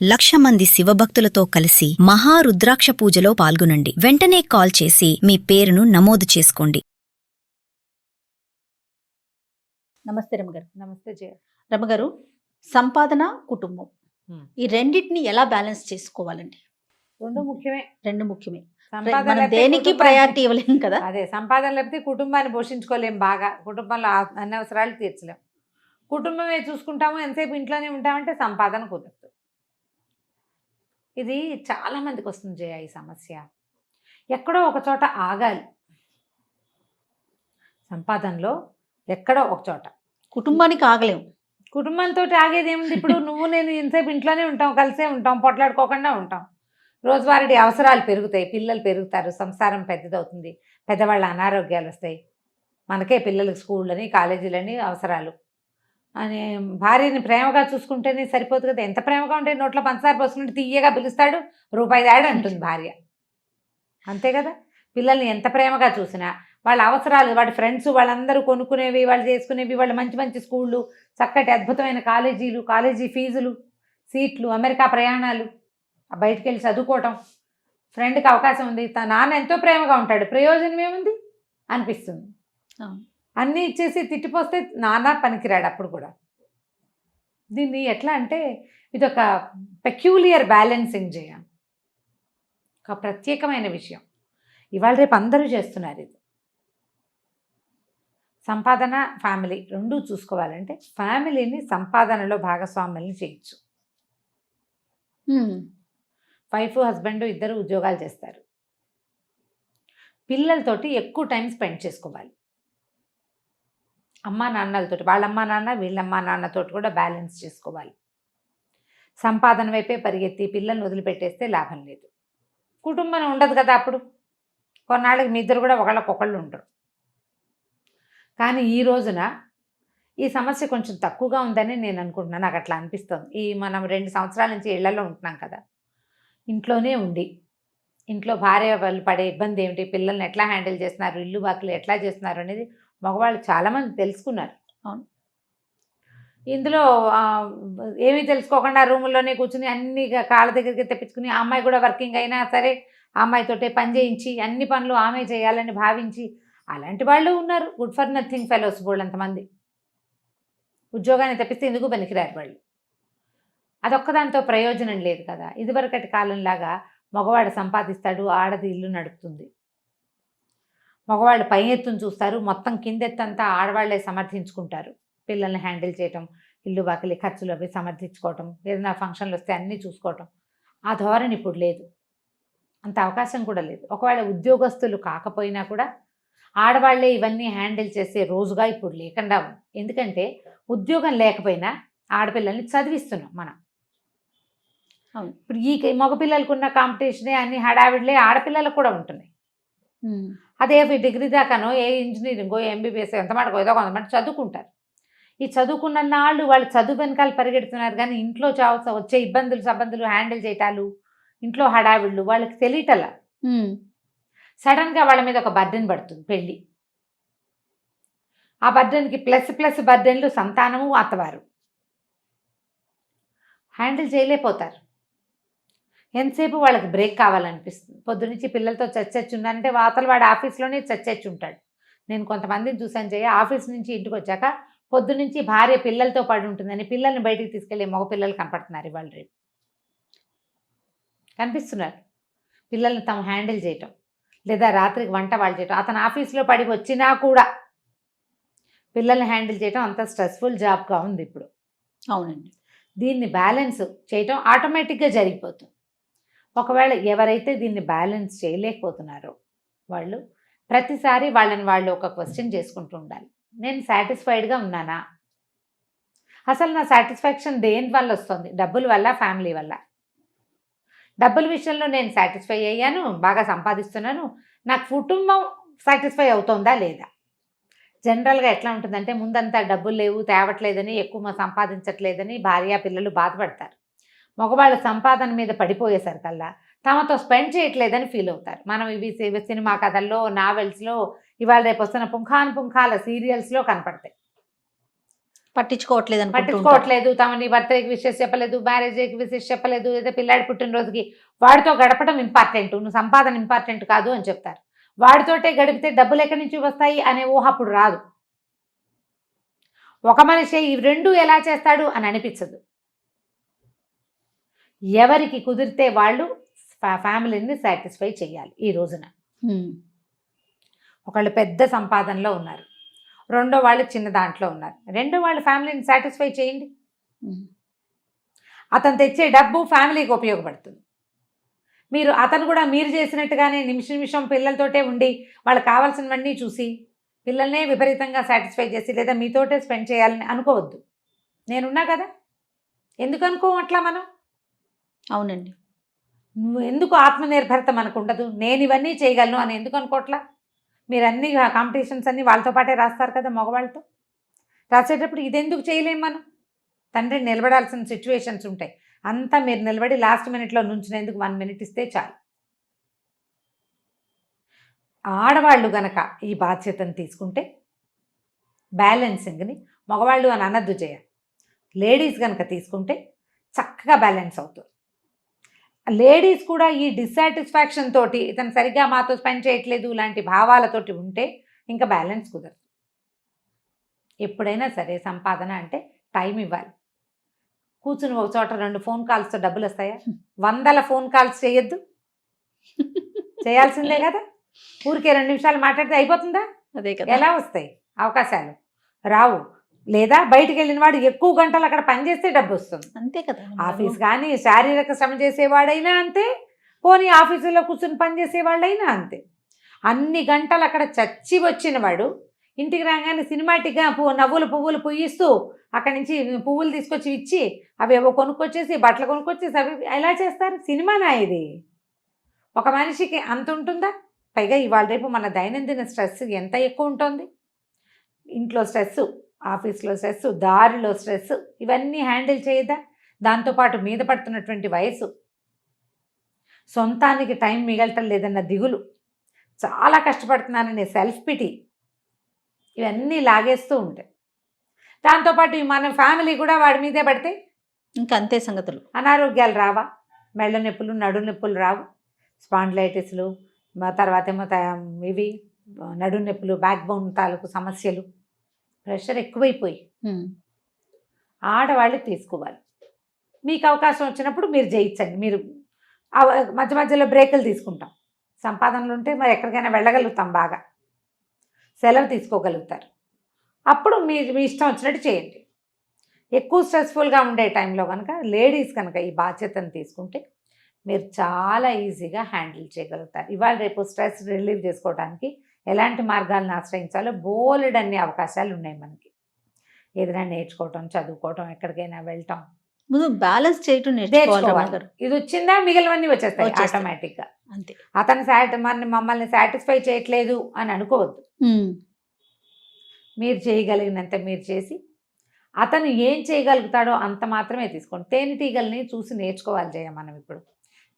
1,00,000 మంది శివభక్తులతో కలిసి మహారుద్రాక్ష పూజలో పాల్గొనండి. వెంటనే కాల్ చేసి మీ పేరును నమోదు చేసుకోండి. నమస్తే రమగారు. నమస్తే జయ. రమగారు, సంపాదన, కుటుంబం ఈ రెండింటిని ఎలా బ్యాలెన్స్ చేసుకోవాలండి? రెండు ముఖ్యమే. రెండు ముఖ్యమే. సంపాదన మనం లేకపోతే దేనికి కుటుంబాన్ని- ప్రయారిటీ ఇవ్వలేం కదా. అదే సంపాదన లేకపోతే కుటుంబాన్ని పోషించుకోలేం. బాగా కుటుంబంలో అన్ని అవసరాలు తీర్చలేం. కుటుంబమే చూసుకుంటాము, ఎంతసేపు ఇంట్లోనే ఉంటామంటే సంపాదన కుదరదు. ఇది చాలా మందికి వస్తుంది జయ ఈ సమస్య. ఎక్కడో ఒక చోట ఆగాలి. సంపాదనలో ఎక్కడో ఒక చోట. కుటుంబానికి ఆగలేం. కుటుంబంతో ఆగేది ఏముంది? ఇప్పుడు నువ్వు నేను ఎంతసేపు ఇంట్లోనే ఉంటాం, కలిసే ఉంటాం, పొట్లాడుకోకుండా ఉంటాం. రోజువారీ అవసరాలు పెరుగుతాయి, పిల్లలు పెరుగుతారు, సంసారం పెద్దదవుతుంది, పెద్దవాళ్ళ అనారోగ్యాలు వస్తాయి, మనకే పిల్లలకి స్కూళ్ళని కాలేజీలని అవసరాలు అని. భార్యని ప్రేమగా చూసుకుంటేనే సరిపోదు కదా. ఎంత ప్రేమగా ఉంటే నోట్లో పంచదార పోసుకుంటే తీయగా పిలుస్తాడు, రూపాయి దాడు అంటుంది భార్య. అంతే కదా. పిల్లల్ని ఎంత ప్రేమగా చూసినా వాళ్ళ అవసరాలు, వాడి ఫ్రెండ్స్ వాళ్ళందరూ కొనుక్కునేవి, వాళ్ళు చేసుకునేవి, వాళ్ళు మంచి మంచి స్కూళ్ళు, చక్కటి అద్భుతమైన కాలేజీలు, కాలేజీ ఫీజులు, సీట్లు, అమెరికా ప్రయాణాలు, బయటికి వెళ్ళి చదువుకోవటం, ఫ్రెండ్కి అవకాశం ఉంది, తన నాన్న ఎంతో ప్రేమగా ఉంటాడు, ప్రయోజనం ఏముంది అనిపిస్తుంది. అన్నీ ఇచ్చేసి తిట్టిపోస్తే నాన్న పనికిరాడు అప్పుడు కూడా. దీన్ని ఎట్లా అంటే ఇదొక పెక్యూలియర్ బ్యాలెన్సింగ్ చేయాలి, ఒక ప్రత్యేకమైన విషయం. ఇవాళ రేపు అందరూ చేస్తున్నారు ఇది. సంపాదన ఫ్యామిలీ రెండూ చూసుకోవాలంటే ఫ్యామిలీని సంపాదనలో భాగస్వాముల్ని చేయొచ్చు. వైఫ్ హస్బెండ్ ఇద్దరు ఉద్యోగాలు చేస్తారు. పిల్లలతోటి ఎక్కువ టైం స్పెండ్ చేసుకోవాలి. అమ్మా నాన్నలతోటి, వాళ్ళమ్మా నాన్న వీళ్ళమ్మా నాన్నతోటి కూడా బ్యాలెన్స్ చేసుకోవాలి. సంపాదన వైపే పరిగెత్తి పిల్లల్ని వదిలిపెట్టేస్తే లాభం లేదు. కుటుంబం ఉండదు కదా అప్పుడు. కొన్నాళ్ళకి మీ ఇద్దరు కూడా ఒకళ్ళకొకళ్ళు ఉండరు. కానీ ఈ రోజున ఈ సమస్య కొంచెం తక్కువగా ఉందని నేను అనుకుంటున్నాను. నాకు అట్లా అనిపిస్తుంది. మనం 2 సంవత్సరాల నుంచి ఇళ్లలో ఉంటున్నాం కదా. ఇంట్లోనే ఉండి ఇంట్లో భార్య వాళ్ళు పడే ఇబ్బంది ఏమిటి, పిల్లల్ని ఎట్లా హ్యాండిల్ చేస్తున్నారు, ఇల్లు బాకలు ఎట్లా చేస్తున్నారు అనేది మగవాళ్ళు చాలామంది తెలుసుకున్నారు. అవును. ఇందులో ఏమీ తెలుసుకోకుండా రూముల్లోనే కూర్చుని అన్ని కాళ్ళ దగ్గరికి తెప్పించుకుని, ఆ అమ్మాయి కూడా వర్కింగ్ అయినా సరే ఆ అమ్మాయితోటే పని చేయించి అన్ని పనులు ఆమె చేయాలని భావించి అలాంటి వాళ్ళు ఉన్నారు. గుడ్ ఫర్ నథింగ్ ఫెలోస్ బోళ్ళంతమంది. ఉద్యోగాన్ని తెప్పిస్తే ఎందుకు పనికిరారు వాళ్ళు. అదొక్కదాంతో ప్రయోజనం లేదు కదా. ఇదివరకటి కాలంలాగా మగవాడు సంపాదిస్తాడు, ఆడది ఇల్లు నడుపుతుంది. మగవాళ్ళు పై ఎత్తును చూస్తారు, మొత్తం కిందెత్తంతా ఆడవాళ్లే సమర్థించుకుంటారు. పిల్లల్ని హ్యాండిల్ చేయటం, ఇల్లు బాకలి ఖర్చులు అవి సమర్థించుకోవటం, ఏదైనా ఫంక్షన్లు వస్తే అన్నీ చూసుకోవటం. ఆ ధోరణి ఇప్పుడు లేదు, అంత అవకాశం కూడా లేదు. ఒకవేళ ఉద్యోగస్తులు కాకపోయినా కూడా ఆడవాళ్లే ఇవన్నీ హ్యాండిల్ చేసే రోజుగా ఇప్పుడు లేకుండా ఉంది. ఎందుకంటే ఉద్యోగం లేకపోయినా ఆడపిల్లల్ని చదివిస్తున్నాం మనం. ఇప్పుడు ఈ మగపిల్లలకు ఉన్న కాంపిటీషనే అన్ని హడావిడిలే ఆడపిల్లలకు కూడా ఉంటున్నాయి. అదే డిగ్రీ దాకానో ఏ ఇంజనీరింగో ఎంబీబీఎస్ ఎంత మాటకో ఏదో కొంతమంది చదువుకుంటారు. ఈ చదువుకున్న నాళ్ళు వాళ్ళు చదువు వెనకాల పరిగెడుతున్నారు, కానీ ఇంట్లో వచ్చే ఇబ్బందులు హ్యాండిల్ చేయటాలు, ఇంట్లో హడావిళ్ళు వాళ్ళకి తెలియటలా. సడన్గా వాళ్ళ మీద ఒక బర్డెన్ పడుతుంది, పెళ్ళి. ఆ బర్డెన్కి ప్లస్ బర్డెన్లు సంతానము, అత్తవారు హ్యాండిల్ చేయలేకపోతారు. ఎంతసేపు వాళ్ళకి బ్రేక్ కావాలనిపిస్తుంది. పొద్దునుంచి పిల్లలతో చచ్చుందంటే వాతలు వాడు ఆఫీస్లోనే చచ్చుంటాడు. నేను కొంతమందిని చూసాను చేయ, ఆఫీస్ నుంచి ఇంటికి వచ్చాక పొద్దునుంచి భార్య పిల్లలతో పడి ఉంటుందని పిల్లల్ని బయటికి తీసుకెళ్ళి మగ పిల్లలు కనపడుతున్నారు ఇవాళ రేపు. కనిపిస్తున్నారు పిల్లల్ని తాము హ్యాండిల్ చేయటం, లేదా రాత్రికి వంట వాళ్ళు చేయటం. అతను ఆఫీస్లో పడి వచ్చినా కూడా పిల్లల్ని హ్యాండిల్ చేయటం అంత స్ట్రెస్ఫుల్ జాబ్గా ఉంది ఇప్పుడు. అవునండి. దీన్ని బ్యాలెన్స్ చేయటం ఆటోమేటిక్గా జరిగిపోతుంది. ఒకవేళ ఎవరైతే దీన్ని బ్యాలెన్స్ చేయలేకపోతున్నారో వాళ్ళు ప్రతిసారి వాళ్ళని వాళ్ళు ఒక క్వశ్చన్ చేసుకుంటూ ఉండాలి. నేను సాటిస్ఫైడ్గా ఉన్నానా? అసలు నా సాటిస్ఫాక్షన్ దేని వల్ల వస్తుంది? డబ్బుల వల్ల, ఫ్యామిలీ వల్ల? డబ్బుల విషయంలో నేను సాటిస్ఫై అయ్యాను, బాగా సంపాదిస్తున్నాను, నాకు కుటుంబం సాటిస్ఫై అవుతుందా లేదా? జనరల్గా ఎట్లా ఉంటుందంటే ముందంతా డబ్బులు లేవు, తేవట్లేదని, ఎక్కువ సంపాదించట్లేదని భార్య పిల్లలు బాధపడతారు. మగవాళ్ళు సంపాదన మీద పడిపోయేసరికల్లా తమతో స్పెండ్ చేయట్లేదని ఫీల్ అవుతారు. మనం ఇవి సినిమా కథల్లో, నావెల్స్లో, ఇవాళ రేపు వస్తున్న పుంఖాల సీరియల్స్లో కనపడతాయి. పట్టించుకోవట్లేదు అనుకుంటూ ఉంటారు. పట్టించుకోవట్లేదు, తమని బర్త్డేకి విషెస్ చెప్పలేదు, మ్యారేజ్కి విషెస్ చెప్పలేదు, ఏదో పిల్లాడి పుట్టినరోజుకి వాడితో గడపడం ఇంపార్టెంట్, నువ్వు సంపాదన ఇంపార్టెంట్ కాదు అని చెప్తారు. వాడితోటే గడిపితే డబ్బులు ఎక్కడి నుంచి వస్తాయి అనే ఊహ అప్పుడు రాదు. ఒక మనిషి ఈ రెండు ఎలా చేస్తాడు అని అనిపించదు. ఎవరికి కుదిరితే వాళ్ళు ఫ్యామిలీని సాటిస్ఫై చేయాలి. ఈ రోజున ఒకళ్ళు పెద్ద సంపాదనలో ఉన్నారు, రెండో వాళ్ళు చిన్న దాంట్లో ఉన్నారు, రెండో వాళ్ళ ఫ్యామిలీని సాటిస్ఫై చేయండి. అతను తెచ్చే డబ్బు ఫ్యామిలీకి ఉపయోగపడుతుంది. అతను కూడా మీరు చేసినట్టుగానే నిమిషం పిల్లలతోటే ఉండి వాళ్ళకి కావాల్సినవన్నీ చూసి పిల్లల్నే విపరీతంగా సాటిస్ఫై చేసి లేదా మీతోటే స్పెండ్ చేయాలని అనుకోవద్దు. నేనున్నా కదా, ఎందుకు అనుకోవట్లా మనం? అవునండి. నువ్వు ఎందుకు ఆత్మనిర్భరత మనకు ఉండదు? నేను ఇవన్నీ చేయగలను అని ఎందుకు అనుకోవట్లా? మీరు అన్ని కాంపిటీషన్స్ అన్నీ వాళ్ళతో పాటే రాస్తారు కదా, మగవాళ్ళతో రాసేటప్పుడు ఇదెందుకు చేయలేం మనం? తండ్రి నిలబడాల్సిన సిచ్యువేషన్స్ ఉంటాయి, అంతా మీరు నిలబడి లాస్ట్ మినిట్లో నుంచినందుకు 1 minute ఇస్తే చాలు. ఆడవాళ్ళు గనక ఈ బాధ్యతను తీసుకుంటే బ్యాలెన్సింగ్ని మగవాళ్ళు అని అనద్దు చేయ, లేడీస్ కనుక తీసుకుంటే చక్కగా బ్యాలెన్స్ అవుతుంది. లేడీస్ కూడా ఈ డిస్సాటిస్ఫాక్షన్ తోటి ఇతను సరిగ్గా మాతో స్పెండ్ చేయట్లేదు లాంటి భావాలతోటి ఉంటే ఇంకా బ్యాలెన్స్ కుదరదు. ఎప్పుడైనా సరే సంపాదన అంటే టైం ఇవ్వాలి. కూర్చుని ఒక చోట 2 phone calls డబ్బులు వస్తాయా? 100 phone calls చేయొద్దు, చేయాల్సిందే కదా. ఊరికే 2 నిమిషాలు మాట్లాడితే అయిపోతుందా? అదే కదా. ఎలా వస్తాయి అవకాశాలు? రావు. లేదా బయటికి వెళ్ళిన వాడు ఎక్కువ గంటలు అక్కడ పనిచేస్తే డబ్బు వస్తుంది, అంతే కదా. ఆఫీస్ కానీ శారీరక శ్రమ చేసేవాడైనా అంతే, పోనీ ఆఫీసులో కూర్చొని పనిచేసేవాళ్ళైనా అంతే. అన్ని గంటలు అక్కడ చచ్చి వచ్చిన వాడు ఇంటికి రాగానే సినిమాటిక్గా నవ్వులు పువ్వులు పుయ్యిస్తూ అక్కడి నుంచి పువ్వులు తీసుకొచ్చి ఇచ్చి అవి ఏవో కొనుక్కొచ్చేసి బట్టలు కొనుక్కొచ్చేసి అవి ఎలా చేస్తారు? సినిమానా ఇది? ఒక మనిషికి అంత ఉంటుందా? పైగా ఇవాళ రేపు మన దైనందిన స్ట్రెస్ ఎంత ఎక్కువ ఉంటుంది. ఇంట్లో స్ట్రెస్, ఆఫీస్లో స్ట్రెస్, దారిలో స్ట్రెస్, ఇవన్నీ హ్యాండిల్ చేయదా? దాంతోపాటు మీద పడుతున్నటువంటి వయసు, సొంతానికి టైం మిగలటం లేదన్న దిగులు, చాలా కష్టపడుతున్నాననే సెల్ఫ్ పిటీ, ఇవన్నీ లాగేస్తూ ఉంటాయి. దాంతోపాటు మన ఫ్యామిలీ కూడా వాడి మీదే పడితే ఇంకా అంతే సంగతులు. అనారోగ్యాలు రావా? మెళ్ళ నొప్పులు, నడు నొప్పులు రావు, స్పాండిలైటిస్లు, తర్వాత ఏమో ఇవి నడు నొప్పులు, బ్యాక్ బోన్ తాలూకు సమస్యలు, ప్రెషర్ ఎక్కువైపోయి ఆడవాళ్ళు తీసుకోవాలి. మీకు అవకాశం వచ్చినప్పుడు మీరు జయించండి. మీరు మధ్య మధ్యలో బ్రేకులు తీసుకుంటాం. సంపాదనలు ఉంటే మరి ఎక్కడికైనా వెళ్ళగలుగుతాం, బాగా సెలవు తీసుకోగలుగుతారు. అప్పుడు మీ ఇష్టం వచ్చినట్టు చేయండి. ఎక్కువ స్ట్రెస్ఫుల్గా ఉండే టైంలో కనుక లేడీస్ కనుక ఈ బాధ్యతను తీసుకుంటే మీరు చాలా ఈజీగా హ్యాండిల్ చేయగలుగుతారు. ఇవాళ రేపు స్ట్రెస్ రిలీవ్ చేసుకోవడానికి ఎలాంటి మార్గాలను ఆశ్రయించాలో బోలెడ్ అన్ని అవకాశాలు ఉన్నాయి మనకి. ఏదైనా నేర్చుకోవటం, చదువుకోవటం, ఎక్కడికైనా వెళ్ళటం, ముందు బ్యాలెన్స్ చేయటం నేర్చుకోవాలి. ఇది వచ్చిందా మిగిలినవన్నీ వచ్చేస్తాయి ఆటోమేటిక్గా. అంతే. అతను మమ్మల్ని సాటిస్ఫై చేయట్లేదు అని అనుకోవద్దు. మీరు చేయగలిగినంత మీరు చేసి అతను ఏం చేయగలుగుతాడో అంత మాత్రమే తీసుకోండి. తేనెటీగల్ని చూసి నేర్చుకోవాలి జయ మనం. ఇప్పుడు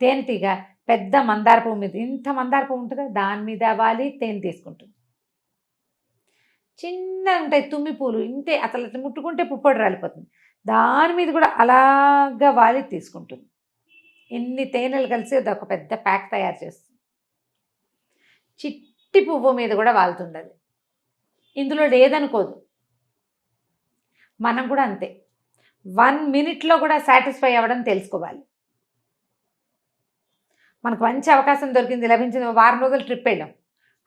తేనెటీగ పెద్ద మందార పువ్వు మీద, ఇంత మందార పువ్వు ఉంటుందా, దాని మీద వాలి తేనె తీసుకుంటుంది. చిన్న ఉంటాయి తుమ్మి పూలు, ఇంతే, అసలు ముట్టుకుంటే పుప్పొడి రాలిపోతుంది, దాని మీద కూడా అలాగా వాలి తీసుకుంటుంది. ఎన్ని తేనెలు కలిసి అదొక పెద్ద ప్యాక్ తయారు చేస్తుంది. చిట్టి పువ్వు మీద కూడా వాలుతుంది అది, ఇందులో లేదనుకోదు. మనం కూడా అంతే, 1 minute కూడా సాటిస్ఫై అవ్వడం తెలుసుకోవాలి. మనకు మంచి అవకాశం దొరికింది, లభించింది, 1 వారం రోజులు ట్రిప్ వెళ్ళాం,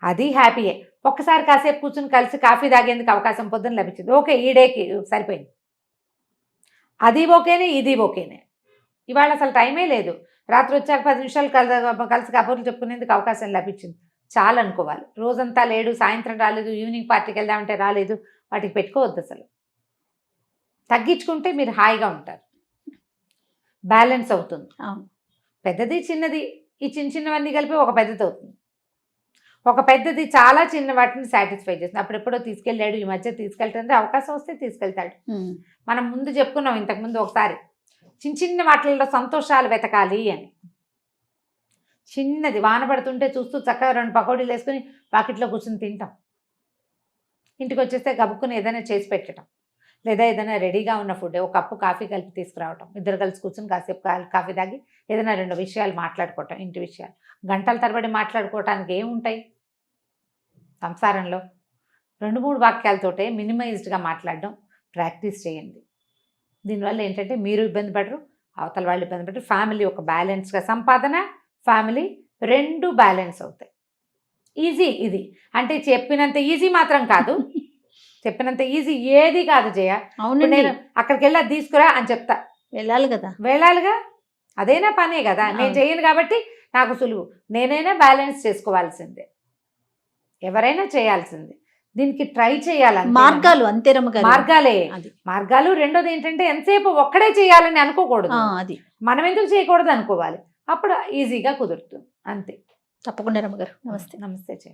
అది హ్యాపీయే. ఒక్కసారి కాసేపు కూర్చుని కలిసి కాఫీ తాగేందుకు అవకాశం పొద్దున్న లభించింది, ఓకే, ఈ డేకి సరిపోయింది, అది ఓకేనే, ఇది ఓకేనే. ఇవాళ అసలు టైమే లేదు, రాత్రి వచ్చాక 10 నిమిషాలు కలిసి కబుర్లు చెప్పుకునేందుకు అవకాశం లభించింది, చాలు అనుకోవాలి. రోజంతా లేడు, సాయంత్రం రాలేదు, ఈవినింగ్ పార్టీకి వెళ్దామంటే రాలేదు, వాటికి పెట్టుకోవద్దు. అసలు తగ్గించుకుంటే మీరు హాయిగా ఉంటారు, బ్యాలెన్స్ అవుతుంది. పెద్దది చిన్నది, ఈ చిన్నవన్నీ కలిపి ఒక పెద్దది అవుతుంది. ఒక పెద్దది చాలా చిన్న వాటిని సాటిస్ఫై చేస్తుంది. అప్పుడెప్పుడో తీసుకెళ్ళాడు, ఈ మధ్య తీసుకెళ్తుంటే అవకాశం వస్తే తీసుకెళ్తాడు. మనం ముందు చెప్పుకున్నాం ఇంతకుముందు ఒకసారి, చిన్న వాటిల్లో సంతోషాలు వెతకాలి అని. చిన్నది వాన పడుతుంటే చూస్తూ చక్కగా 2 పకోడీలు వేసుకుని పాకెట్లో కూర్చుని తింటాం, ఇంటికి వచ్చేస్తే గబుక్కుని ఏదైనా చేసి పెట్టడం. లేదా ఏదైనా రెడీగా ఉన్న ఫుడ్ ఒక కప్పు కాఫీ కలిపి తీసుకురావటం, ఇద్దరు కలిసి కూర్చొని కాసేపు కాఫీ తాగి ఏదైనా 2 విషయాలు మాట్లాడుకోవటం, ఇంటి విషయాలు గంటల తరబడి మాట్లాడుకోవటానికి ఏముంటాయి సంసారంలో. 2-3 వాక్యాలతోటే మినిమైజ్డ్గా మాట్లాడడం ప్రాక్టీస్ చేయండి. దీనివల్ల ఏంటంటే మీరు ఇబ్బంది పడరు, అవతల వాళ్ళు ఇబ్బంది పడరు. ఫ్యామిలీ ఒక బ్యాలెన్స్గా, సంపాదన ఫ్యామిలీ 2 బ్యాలెన్స్ అవుతాయి. ఈజీ ఇది అంటే చెప్పినంత ఈజీ మాత్రం కాదు, చెప్పినంత ఈజీ ఏది కాదు జయ. అవునండి, నేను అక్కడికి వెళ్ళి అది తీసుకురా అని చెప్తా, వెళ్ళాలి కదా. వెళ్ళాలిగా, అదైనా పనే కదా. నేను చేయను కాబట్టి నాకు సులువు. నేనైనా బ్యాలెన్స్ చేసుకోవాల్సిందే, ఎవరైనా చేయాల్సిందే. దీనికి ట్రై చేయాలి. మార్గాలు అంతే రమ్మగారు, మార్గాలే అది. మార్గాలు. రెండోది ఏంటంటే ఎంతసేపు ఒక్కడే చేయాలని అనుకోకూడదు, అది మనం ఎందుకు చేయకూడదు అనుకోవాలి. అప్పుడు ఈజీగా కుదురుతుంది. అంతే. తప్పకుండా రమ్మగారు. నమస్తే. నమస్తే జయ.